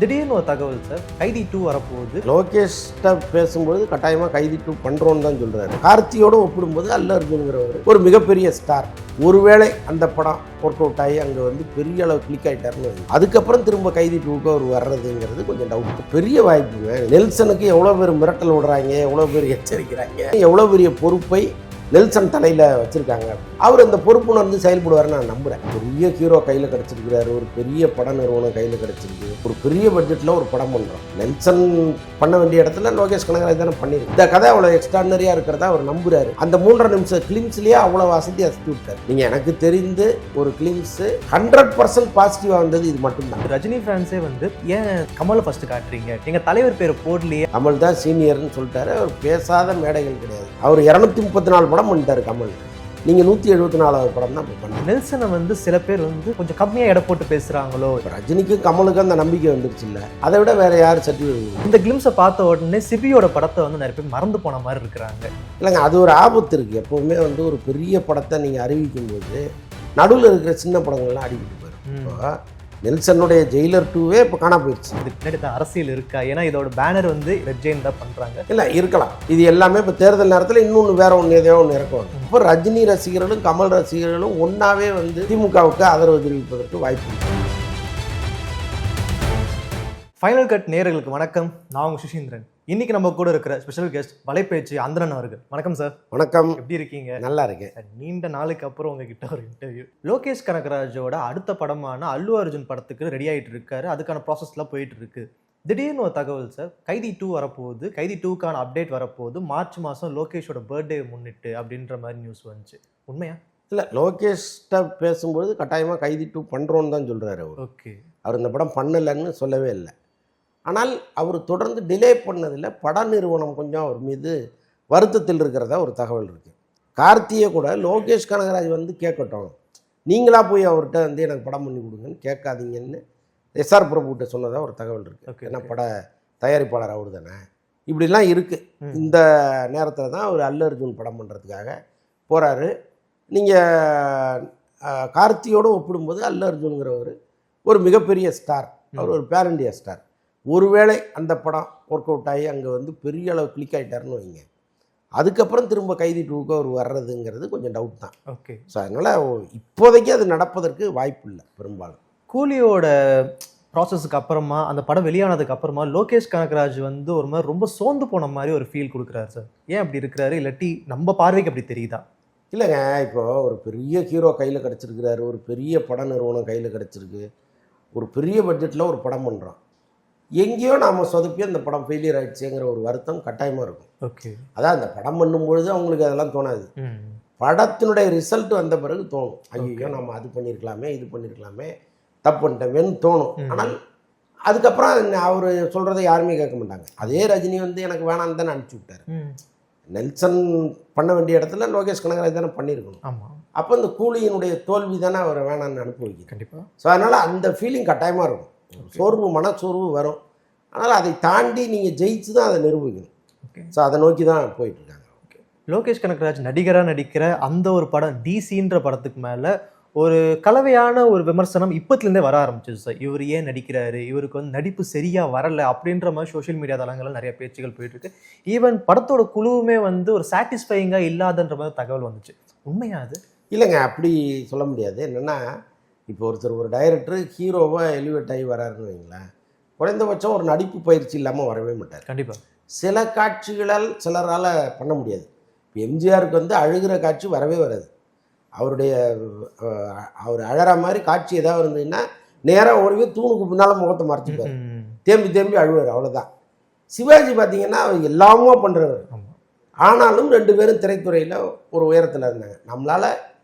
திடீர்னு ஒரு தகவல் சார், கைதி 2 வரப்போகுது. லோகேஷ்ட பேசும்போது கட்டாயமாக கைதி 2 பண்ணுறோன்னு தான் சொல்கிறாரு. கார்த்தியோடு ஒப்பிடும்போது அல்ல அர்ஜுன்கிறவர் ஒரு மிகப்பெரிய ஸ்டார். ஒருவேளை அந்த படம் ஒர்க் அவுட் ஆகி அங்கே வந்து பெரிய அளவு கிளிக் ஆகிட்டாருன்னு அதுக்கப்புறம் திரும்ப கைதி 2க்கு அவர் வர்றதுங்கிறது கொஞ்சம் டவுட். பெரிய வாய்ப்புங்க. நெல்சனுக்கு எவ்வளோ பேர் மிரட்டல் விடுறாங்க, எவ்வளோ பேர் எச்சரிக்கிறாங்க, எவ்வளோ பெரிய பொறுப்பை நெல்சன் தலையில் வச்சுருக்காங்க. அவர் அந்த பொறுப்புணர்ந்து செயல்படுவார்னு நான் நம்புகிறேன். பெரிய ஹீரோ கையில் கிடச்சிருக்கிறாரு, ஒரு பெரிய பட நிறுவனம் கையில் கிடச்சிருக்கு, ஒரு பெரிய பட்ஜெட்டில் ஒரு படம் பண்ணுறோம். நெல்சன் பண்ண வேண்டிய இடத்துல லோகேஷ் கனகராஜ் தானே பண்ணியிருக்கு. இந்த கதை அவ்வளோ எக்ஸ்ட்ரானரியாக இருக்கிறதா அவர் நம்புறாரு. அந்த 3.5 நிமிஷம் கிளிம்ஸ்லேயே அவ்வளோ வசதியாக அசத்தி விட்டார். நீங்கள் எனக்கு தெரிந்து ஒரு கிளிம்ஸு 100% பாசிட்டிவாக வந்தது இது மட்டும்தான். ரஜினி ஃபேன்ஸே வந்து ஏன் கமலை ஃபர்ஸ்ட் காட்டுறீங்க, எங்கள் தலைவர் பேரை போடலையே. கமல் தான் சீனியர்னு சொல்லிட்டாரு. அவர் பேசாத மேடைகள் கிடையாது. அவர் 234 படம் பண்ணிட்டாரு கமல். நீங்கள் 174வது படம் தான் இப்போ பண்ணி. நெல்சனை வந்து சில பேர் வந்து கொஞ்சம் கம்மியாக எடை போட்டு பேசுகிறாங்களோ. ரஜினிக்கும் கமலுக்கும் அந்த நம்பிக்கை வந்துருச்சு இல்லை, அதை விட வேற யார் சர்டிஃபிகேட். இந்த கிளிம்ஸை பார்த்த உடனே சிபியோட படத்தை வந்து நிறைய பேர் மறந்து போன மாதிரி இருக்கிறாங்க. இல்லைங்க, அது ஒரு ஆபத்து இருக்குது. எப்போவுமே வந்து ஒரு பெரிய படத்தை நீங்கள் அறிவிக்கும் போது நடுவில் இருக்கிற சின்ன படங்கள்லாம் அடிக்கிட்டு போயிடும். நெல்சனுடைய ஜெயிலர் 2வே இப்போ காணா போயிடுச்சு. இதுக்கு பின்னாடி தான் அரசியல் இருக்கா? ஏன்னா இதோட பேனர் வந்து ரெட் ஜெயின் தான் பண்ணுறாங்க. இல்லை, இருக்கலாம். இது எல்லாமே இப்போ தேர்தல் நேரத்தில் இன்னொன்று வேற ஒன்று எதையோ ஒன்று இறக்குவாங்க. இப்போ ரஜினி ரசிகர்களும் கமல் ரசிகர்களும் ஒன்றாவே வந்து திமுகவுக்கு ஆதரவு தெரிவிப்பதற்கு வாய்ப்பு இருக்கு. ஃபைனல் கட் நேயர்களுக்கு வணக்கம். நான் உங்கள் சுஷீந்திரன். இன்னைக்கு நம்ம கூட இருக்கிற ஸ்பெஷல் கெஸ்ட் வலைப்பேச்சு அந்தரன் அவர்கள். வணக்கம் சார். வணக்கம். எப்படி இருக்கீங்க? நல்லா இருக்கேன். நீண்ட நாளுக்கு அப்புறம் உங்ககிட்ட ஒரு இன்டர்வியூ. லோகேஷ் கனகராஜோட அடுத்த படமான அல்லு அர்ஜுன் படத்துக்கு ரெடி ஆகிட்டு இருக்காரு. அதுக்கான ப்ராசஸ்லாம் போயிட்டு இருக்கு. திடீர்னு ஒரு தகவல் சார், கைதி 2 வரப்போகுது, கைதி 2க்கான அப்டேட் வரப்போகுது, மார்ச் மாதம் லோகேஷோட பர்த்டே முன்னிட்டு அப்படின்ற மாதிரி நியூஸ் வந்துச்சு. உண்மையா? இல்லை, லோகேஷ்ட பேசும்போது கட்டாயமாக கைதி 2 பண்ணுறோன்னு தான் சொல்கிறாரு அவர். ஓகே. அவர் இந்த படம் பண்ணலைன்னு சொல்லவே இல்லை. ஆனால் அவர் தொடர்ந்து டிலே பண்ணதில் பட நிறுவனம் கொஞ்சம் அவர் மீது வருத்தத்தில் இருக்கிறதா ஒரு தகவல் இருக்குது. கார்த்தியை கூட லோகேஷ் கனகராஜ் வந்து கேட்கட்டும், நீங்களாக போய் அவர்கிட்ட வந்து எனக்கு படம் பண்ணி கொடுங்கன்னு கேட்காதீங்கன்னு எஸ்ஆர் பிரபுகிட்ட சொன்னதாக ஒரு தகவல் இருக்குது. ஏன்னா பட தயாரிப்பாளர் அவர் தானே. இப்படிலாம் இருக்குது. இந்த நேரத்தில் தான் அவர் அல்லு அர்ஜுன் படம் பண்ணுறதுக்காக போகிறாரு. நீங்கள் கார்த்தியோடு ஒப்பிடும்போது அல்லு அர்ஜுனுங்கிறவர் ஒரு மிகப்பெரிய ஸ்டார். அவர் ஒரு பேர் இண்டியா ஸ்டார். ஒருவேளை அந்த படம் ஒர்க் அவுட் ஆகி அங்கே வந்து பெரிய அளவு கிளிக் ஆகிட்டாருன்னு வைங்க, அதுக்கப்புறம் திரும்ப கைதி 2க்கு அவர் வர்றதுங்கிறது கொஞ்சம் டவுட் தான். ஓகே. ஸோ அதனால் இப்போதைக்கு அது நடப்பதற்கு வாய்ப்பு இல்லை. பெரும்பாலும் கூலியோட ப்ராசஸுக்கு அப்புறமா, அந்த படம் வெளியானதுக்கு அப்புறமா லோகேஷ் கனகராஜ் வந்து ஒரு மாதிரி ரொம்ப சோர்ந்து போன மாதிரி ஒரு ஃபீல் கொடுக்குறாரு சார். ஏன் அப்படி இருக்கிறாரு? இல்லாட்டி நம்ம பார்வைக்கு அப்படி தெரியுதா? இல்லைங்க, இப்போது ஒரு பெரிய ஹீரோ கையில் கிடச்சிருக்கிறாரு, ஒரு பெரிய பட நிறுவனம் கையில் கிடச்சிருக்கு, ஒரு பெரிய பட்ஜெட்டில் ஒரு படம் பண்ணுறோம். எங்கேயோ நாம் சொதப்பி அந்த படம் ஃபெயிலியர் ஆகிடுச்சுங்கிற ஒரு வருத்தம் கட்டாயமாக இருக்கும். ஓகே. அதான் அந்த படம் பண்ணும்பொழுது அவங்களுக்கு அதெல்லாம் தோணாது. படத்தினுடைய ரிசல்ட் வந்த பிறகு தோணும், ஐயோ நம்ம அது பண்ணியிருக்கலாமே, இது பண்ணியிருக்கலாமே, தப்பு பண்ணிட்டோமேன்னு தோணும். ஆனால் அதுக்கப்புறம் அவர் சொல்கிறத யாருமே கேட்க மாட்டாங்க. அதே ரஜினி வந்து எனக்கு வேணான்னு தானே அனுப்பிச்சி விட்டார். நெல்சன் பண்ண வேண்டிய இடத்துல லோகேஷ் கனகராஜ் தானே பண்ணியிருக்கணும். ஆமாம். அப்போ இந்த கூலியினுடைய தோல்வி தானே அவரை வேணான்னு அனுப்பி வைக்கும். கண்டிப்பாக. ஸோ அதனால் அந்த ஃபீலிங் கட்டாயமாக இருக்கும். சோர்வு, மனச்சோர்வு வரும். ஆனால் அதை தாண்டி நீங்கள் ஜெயிச்சு தான் அதை நிரூபிக்கணும். ஓகே. ஸோ அதை நோக்கி தான் போயிட்டுருக்காங்க. ஓகே. லோகேஷ் கனகராஜ் நடிகராக நடிக்கிற அந்த ஒரு படம் டிசின்ற படத்துக்கு மேலே ஒரு கலவையான ஒரு விமர்சனம் இப்போத்துலேருந்தே வர ஆரம்பிச்சிது சார். இவர் ஏன் நடிக்கிறாரு, இவருக்கு வந்து நடிப்பு சரியாக வரலை அப்படின்ற மாதிரி சோஷியல் மீடியா தளங்களில் நிறைய பேச்சுகள் போயிட்டுருக்கு. ஈவன் படத்தோட குழுவுமே வந்து ஒரு சாட்டிஸ்ஃபைங்காக இல்லாதன்ற மாதிரி தகவல் வந்துச்சு. உண்மையா அது? இல்லைங்க, அப்படி சொல்ல முடியாது. என்னென்னா, இப்போ ஒருத்தர் ஒரு டைரக்டர் ஹீரோவாக எலிவேட் ஆகி வராருன்னு வைங்களேன், குறைந்தபட்சம் ஒரு நடிப்பு பயிற்சி இல்லாமல் வரவே மாட்டார். கண்டிப்பாக. சில காட்சிகளால் சிலரால் பண்ண முடியாது. இப்போ எம்ஜிஆருக்கு வந்து அழுகிற காட்சி வரவே வராது. அவர் அழற மாதிரி காட்சி ஏதாவது இருந்ததுன்னா நேராக ஓடிவே தூணுக்கு பின்னால் முகத்தை மறைச்சிப்பார், தேம்பி தேம்பி அழுவார், அவ்வளோதான். சிவாஜி பார்த்தீங்கன்னா அவர் எல்லாமே பண்ணுறவர். ஆனாலும் 2 பேரும் திரைத்துறையில் ஒரு உயரத்தில் இருந்தாங்க. நம்மளால்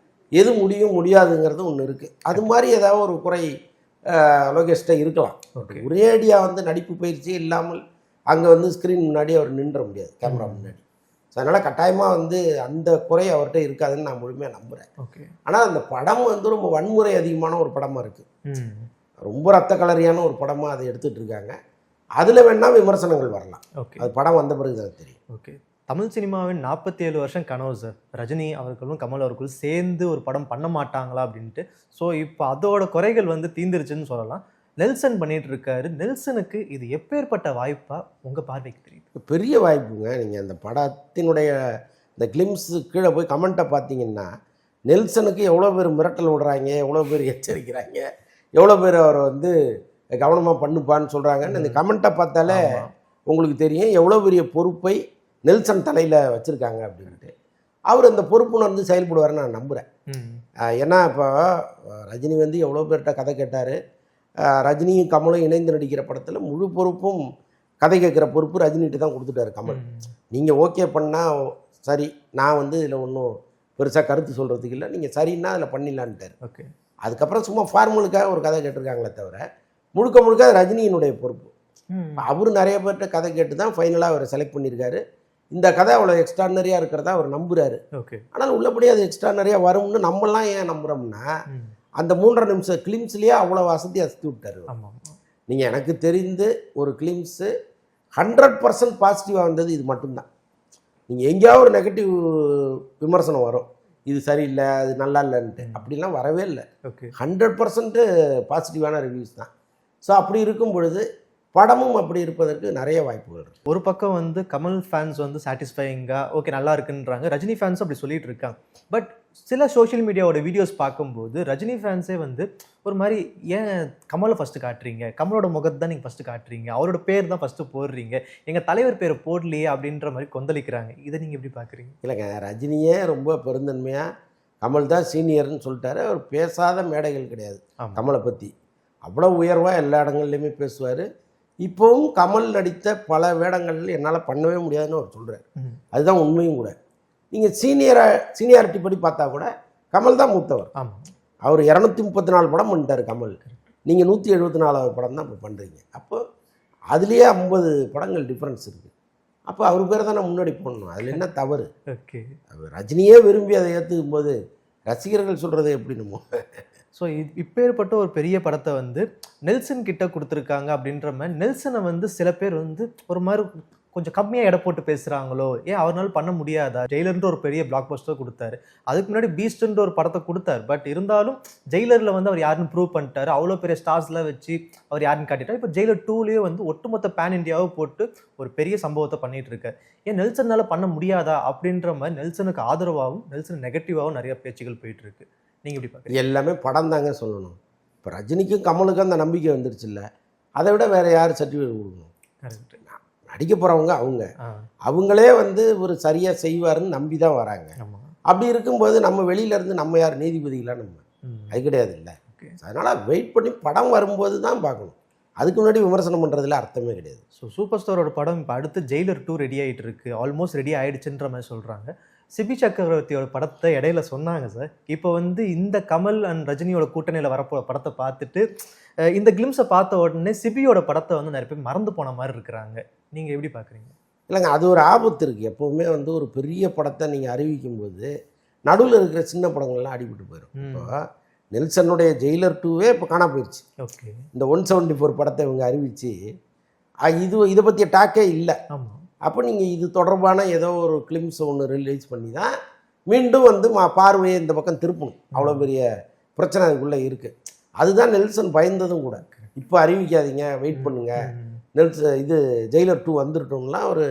எது முடியும் முடியாதுங்கிறது ஒன்று இருக்குது. அது மாதிரி ஏதாவது ஒரு குறை லோகேஷ்ட இருக்கலாம். ஒரேடியாக வந்து நடிப்பு பயிற்சி இல்லாமல் அங்கே வந்து ஸ்க்ரீன் முன்னாடி அவர் நின்ற முடியாது, கேமரா முன்னாடி. ஸோ அதனால் கட்டாயமாக வந்து அந்த குறை அவர்கிட்ட இருக்காதுன்னு நான் முழுமையாக நம்புகிறேன். ஓகே. ஆனால் அந்த படம் வந்து ரொம்ப வன்முறை அதிகமான ஒரு படமாக இருக்குது. ரொம்ப ரத்த கலரியான ஒரு படமாக அதை எடுத்துகிட்டு இருக்காங்க. அதில் வேணால் விமர்சனங்கள் வரலாம். ஓகே. அது படம் வந்த பிறகு தான் தெரியும். ஓகே. தமிழ் சினிமாவின் 47 வருஷம் கனவு சார். ரஜினி அவர்களும் கமல் அவர்களும் சேர்ந்து ஒரு படம் பண்ண மாட்டாங்களா அப்படின்ட்டு. ஸோ இப்போ அதோட குறைகள் வந்து தீந்துருச்சுன்னு சொல்லலாம். நெல்சன் பண்ணிட்டு இருக்காரு. நெல்சனுக்கு இது எப்பேற்பட்ட வாய்ப்பா உங்க பார்வைக்கு தெரியுது? பெரிய வாய்ப்புங்க. நீங்கள் அந்த படத்தினுடைய இந்த கிளிம்ஸு கீழே போய் கமெண்ட்டை பார்த்தீங்கன்னா, நெல்சனுக்கு எவ்வளோ பேர் மிரட்டல் விடுறாங்க, எவ்வளோ பேர் எச்சரிக்கிறாங்க, எவ்வளோ பேர் அவரை வந்து கவனமாக பண்ணுப்பான்னு சொல்கிறாங்கன்னு இந்த கமெண்ட்டை பார்த்தாலே உங்களுக்கு தெரியும் எவ்வளோ பெரிய பொறுப்பை நெல்சன் தலையில் வச்சுருக்காங்க அப்படின்ட்டு. அவர் அந்த பொறுப்புணர்ந்து செயல்படுவார்னு நான் நம்புகிறேன். ஏன்னா இப்போ ரஜினி வந்து எவ்வளோ பேர்கிட்ட கதை கேட்டார். ரஜினியும் கமலும் இணைந்து நடிக்கிற படத்தில் முழு பொறுப்பும் கதை கேட்குற பொறுப்பு ரஜினிகிட்ட தான் கொடுத்துட்டாரு கமல். நீங்கள் ஓகே பண்ணால் சரி, நான் வந்து இதில் ஒன்றும் பெருசாக கருத்து சொல்கிறதுக்கு இல்லை, நீங்கள் சரின்னா அதில் பண்ணிடலான்ட்டார். ஓகே. அதுக்கப்புறம் சும்மா ஃபார்மலுக்காக ஒரு கதை கேட்டிருக்காங்களே தவிர முழுக்க முழுக்க அது ரஜினியினுடைய பொறுப்பு. அவர் நிறைய பேர்கிட்ட கதை கேட்டு தான் ஃபைனலாக அவரை செலக்ட் பண்ணியிருக்காரு. இந்த கதை அவ்வளோ எக்ஸ்ட்ரானரியாக இருக்கிறதா அவர் நம்புகிறாரு. ஓகே. ஆனால் உள்ளபடியே அது எக்ஸ்ட்ரானரியாக வரும்னு நம்மளாம் ஏன் நம்புகிறோம்னா, அந்த 3.5 நிமிஷம் கிளிம்ஸ்லேயே அவ்வளோ வசதி அசத்தி விட்டார். நீங்கள் எனக்கு தெரிந்து ஒரு கிளிம்ஸு 100% பாசிட்டிவாக வந்தது இது மட்டும்தான். நீங்கள் எங்கேயாவது ஒரு நெகட்டிவ் விமர்சனம் வரும், இது சரியில்லை, அது நல்லா இல்லைன்ட்டு. அப்படிலாம் வரவே இல்லை. 100% பாசிட்டிவான ரிவ்யூஸ் தான். ஸோ அப்படி இருக்கும் பொழுது படமும் அப்படி இருப்பதற்கு நிறைய வாய்ப்புகள் இருக்குது. ஒரு பக்கம் வந்து கமல் ஃபேன்ஸ் வந்து சாட்டிஸ்ஃபைங்காக ஓகே நல்லா இருக்குன்றாங்க, ரஜினி ஃபேன்ஸும் அப்படி சொல்லிட்டு இருக்காங்க. பட் சில சோஷியல் மீடியாவோட வீடியோஸ் பார்க்கும்போது ரஜினி ஃபேன்ஸே வந்து ஒரு மாதிரி ஏன் கமலை ஃபஸ்ட்டு காட்டுறீங்க, கமலோட முகத்தை தான் நீங்கள் ஃபஸ்ட்டு காட்டுறீங்க, அவரோட பேர் தான் ஃபஸ்ட்டு போடுறீங்க, எங்கள் தலைவர் பேரை போடலையே அப்படின்ற மாதிரி கொந்தளிக்கிறாங்க. இதை நீங்கள் எப்படி பார்க்குறீங்க? இல்லைங்க, ரஜினியே ரொம்ப பெருந்தன்மையாக கமல் தான் சீனியர்னு சொல்லிட்டாரு. அவர் பேசாத மேடைகள் கிடையாது கமலை பற்றி. அவ்வளோ உயர்வாக எல்லா இடங்கள்லையுமே பேசுவார். இப்போவும் கமல் நடித்த பல வேடங்களில் என்னால் பண்ணவே முடியாதுன்னு அவர் சொல்கிறார். அதுதான் உண்மையும் கூட. நீங்கள் சீனியாரிட்டி படி பார்த்தா கூட கமல் தான் மூத்தவர். அவர் 234 படம் பண்ணிட்டார் கமல். நீங்கள் 174வது படம் தான் இப்போ பண்ணுறீங்க. அப்போ அதுலேயே 50 படங்கள் டிஃப்ரென்ஸ் இருக்குது. அப்போ அவர் பேர் தானே முன்னாடி போடணும். அதில் என்ன தவறு? ஓகே. ரஜினியே விரும்பி அதை ஏற்றுக்கும் போது ரசிகர்கள் சொல்கிறது எப்படி நம்ம? ஸோ இப்பேற்பட்ட ஒரு பெரிய படத்தை வந்து நெல்சன் கிட்ட கொடுத்துருக்காங்க அப்படின்ற மாதிரி நெல்சனை வந்து சில பேர் வந்து ஒரு மாதிரி கொஞ்சம் கம்மியாக எடை போட்டு பேசுகிறாங்களோ, ஏன் அவரால் பண்ண முடியாதா? ஜெயிலர்ன்ற ஒரு பெரிய பிளாக் பஸ்டர் கொடுத்தாரு, அதுக்கு முன்னாடி பீஸ்ட்ன்ற ஒரு படத்தை கொடுத்தாரு. பட் இருந்தாலும் ஜெயிலரில் வந்து அவர் யாருன்னு ப்ரூவ் பண்ணிட்டாரு, அவ்வளோ பெரிய ஸ்டார்ஸ்லாம் வச்சு அவர் யாருன்னு காட்டிட்டார். இப்போ ஜெயிலர் 2லேயே வந்து ஒட்டுமொத்த பேன் இண்டியாவை போட்டு ஒரு பெரிய சம்பவத்தை பண்ணிட்டு இருக்காரு. ஏன் நெல்சனால் பண்ண முடியாதா அப்படின்ற மாதிரி நெல்சனுக்கு ஆதரவாகவும் நெல்சன் நெகட்டிவாகவும் நிறைய பேச்சுகள் போயிட்டு இருக்கு. நீங்கள் எப்படி பார்க்குறீங்க? எல்லாமே படம் தாங்க சொல்லணும். இப்போ ரஜினிக்கும் கமலுக்கும் அந்த நம்பிக்கை வந்துருச்சு இல்லை, அதை விட வேறு யார் சர்டிஃபிகேட் கொடுக்கணும்? கரெக்ட். நடிக்க போகிறவங்க அவங்களே வந்து ஒரு சரியாக செய்வாருன்னு நம்பி தான் வராங்க. அப்படி இருக்கும்போது நம்ம வெளியிலேருந்து நம்ம யார் நீதிபதிகளாக நம்ம அது கிடையாது இல்லை. அதனால் வெயிட் பண்ணி படம் வரும்போது தான் பார்க்கணும். அதுக்கு முன்னாடி விமர்சனம் பண்ணுறதுல அர்த்தமே கிடையாது. ஸோ சூப்பர் ஸ்டாரோட படம் இப்போ அடுத்து ஜெயிலர் 2 ரெடி ஆகிட்டு இருக்கு, ஆல்மோஸ்ட் ரெடி ஆகிடுச்சுன்ற மாதிரி சொல்கிறாங்க. சிபி சக்கரவர்த்தியோட படத்தை இடையில சொன்னாங்க சார். இப்போ வந்து இந்த கமல் அண்ட் ரஜினியோட கூட்டணியில் வரப்போ படத்தை பார்த்துட்டு இந்த கிளிம்ஸை பார்த்த உடனே சிபியோட படத்தை வந்து நிறைய பேர் மறந்து போன மாதிரி இருக்கிறாங்க. நீங்கள் எப்படி பார்க்குறீங்க? இல்லைங்க, அது ஒரு ஆபத்து இருக்குது. எப்போவுமே வந்து ஒரு பெரிய படத்தை நீங்கள் அறிவிக்கும் போது நடுவில் இருக்கிற சின்ன படங்கள்லாம் அடிபட்டு போயிடும். இப்போ நெல்சனுடைய ஜெயிலர் 2வே இப்போ காணா போயிடுச்சு. ஓகே. இந்த 174 படத்தை இவங்க அறிவித்து இதை பற்றிய டாக்கே இல்லை. ஆமாம். அப்போ நீங்கள் இது தொடர்பான ஏதோ ஒரு கிளிம்ஸ் ஒன்று ரிலீஸ் பண்ணி தான் மீண்டும் வந்து பார்வையை இந்த பக்கம் திருப்பணும். அவ்வளோ பெரிய பிரச்சனை அதுக்குள்ளே இருக்குது. அதுதான் நெல்சன் பயந்ததும் கூட. இப்போ அறிவிக்காதீங்க, வெயிட் பண்ணுங்கள், இது ஜெயிலர் 2 வந்துட்டோம்லாம் அவர்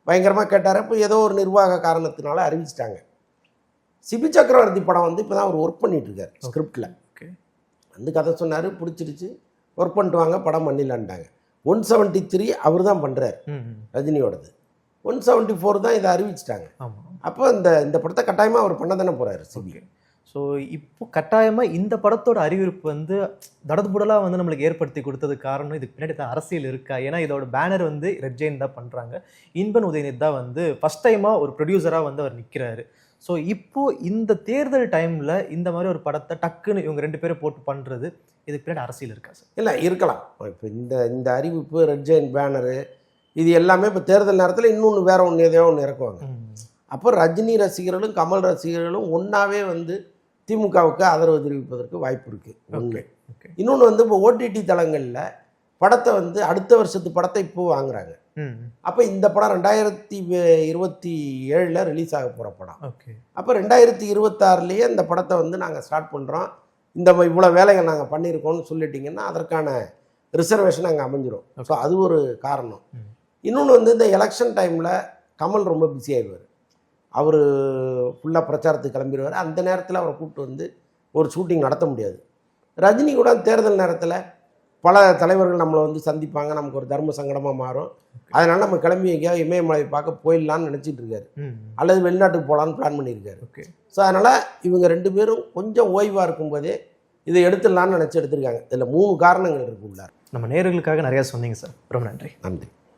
பயங்கரமாக கேட்டார். இப்போ ஏதோ ஒரு நிர்வாக காரணத்தினால அறிவிச்சிட்டாங்க. சிபி சக்கரவர்த்தி படம் வந்து இப்போ தான் அவர் ஒர்க் பண்ணிகிட்ருக்கார் ஸ்கிரிப்டில். வந்து கதை சொன்னார், பிடிச்சிருச்சு, ஒர்க் பண்ணிட்டு வாங்க படம் பண்ணிடலான்ட்டாங்க. 173 அவர் தான் பண்ணுறார் ரஜினியோடது. 174 தான் இதை அறிவிச்சிட்டாங்க. அப்போ இந்த படத்தை கட்டாயமாக அவர் பண்ண தானே போகிறாரு சிபி. ஸோ இப்போ கட்டாயமாக இந்த படத்தோட அறிவிப்பு வந்து தடதுபுடலாக வந்து நம்மளுக்கு ஏற்படுத்தி கொடுத்தது காரணம் இதுக்கு பின்னாடி தான் அரசியல் இருக்கா? ஏன்னா இதோட பேனர் வந்து ரெட் ஜெயின் தான் பண்ணுறாங்க. இன்பன் உதயநிதி தான் வந்து ஃபஸ்ட் டைமாக ஒரு ப்ரொடியூசராக வந்து அவர் நிற்கிறாரு. ஸோ இப்போது இந்த தேர்தல் டைமில் இந்த மாதிரி ஒரு படத்தை டக்குன்னு இவங்க 2 பேரும் போட்டு பண்ணுறது இதுக்கு பின்னாடி அரசியல் இருக்கா சார்? இல்லை, இருக்கலாம். இப்போ இந்த அறிவிப்பு, ரெட் ஜெயின் பேனரு, இது எல்லாமே இப்போ தேர்தல் நேரத்தில் இன்னொன்று வேறு ஒன்று எதையோ ஒன்று இறக்குவாங்க. அப்போ ரஜினி ரசிகர்களும் கமல் ரசிகர்களும் ஒன்றாவே வந்து திமுகவுக்கு ஆதரவு தெரிவிப்பதற்கு வாய்ப்பு இருக்குது ஒன்று. இன்னொன்று வந்து இப்போ ஓடிடி தளங்களில் படத்தை வந்து அடுத்த வருஷத்து படத்தை இப்போ வாங்குறாங்க. அப்போ இந்த படம் 2027 ரிலீஸ் ஆக போகிற படம். அப்போ 2026 இந்த படத்தை வந்து நாங்கள் ஸ்டார்ட் பண்ணுறோம், இந்த இவ்வளோ வேலைகள் நாங்கள் பண்ணியிருக்கோம்னு சொல்லிட்டிங்கன்னா அதற்கான ரிசர்வேஷன் அங்கே அமைஞ்சிரும். ஸோ அது ஒரு காரணம். இன்னொன்று வந்து இந்த எலெக்ஷன் டைமில் கமல் ரொம்ப பிஸி ஆயிடுவார். அவர் ஃபுல்லாக பிரச்சாரத்துக்கு கிளம்பிடுவார். அந்த நேரத்தில் அவரை கூப்பிட்டு வந்து ஒரு ஷூட்டிங் நடத்த முடியாது. ரஜினி கூட தேர்தல் நேரத்தில் பல தலைவர்கள் நம்மளை வந்து சந்திப்பாங்க, நமக்கு ஒரு தர்ம சங்கடமாக மாறும். அதனால் நம்ம கிளம்பி எங்கேயாவது இமயமலை பார்க்க போயிடலான்னு நினச்சிட்டு இருக்காரு, அல்லது வெளிநாட்டுக்கு போகலான்னு பிளான் பண்ணியிருக்காரு. ஸோ அதனால் இவங்க 2 பேரும் கொஞ்சம் ஓய்வாக இருக்கும்போதே இதை எடுத்துடலான்னு நினச்சி எடுத்திருக்காங்க. இதில் 3 காரணங்கள் இருக்குள்ளார். நம்ம நேயர்களுக்காக நிறையா சொன்னீங்க சார், ரொம்ப நன்றி. நன்றி.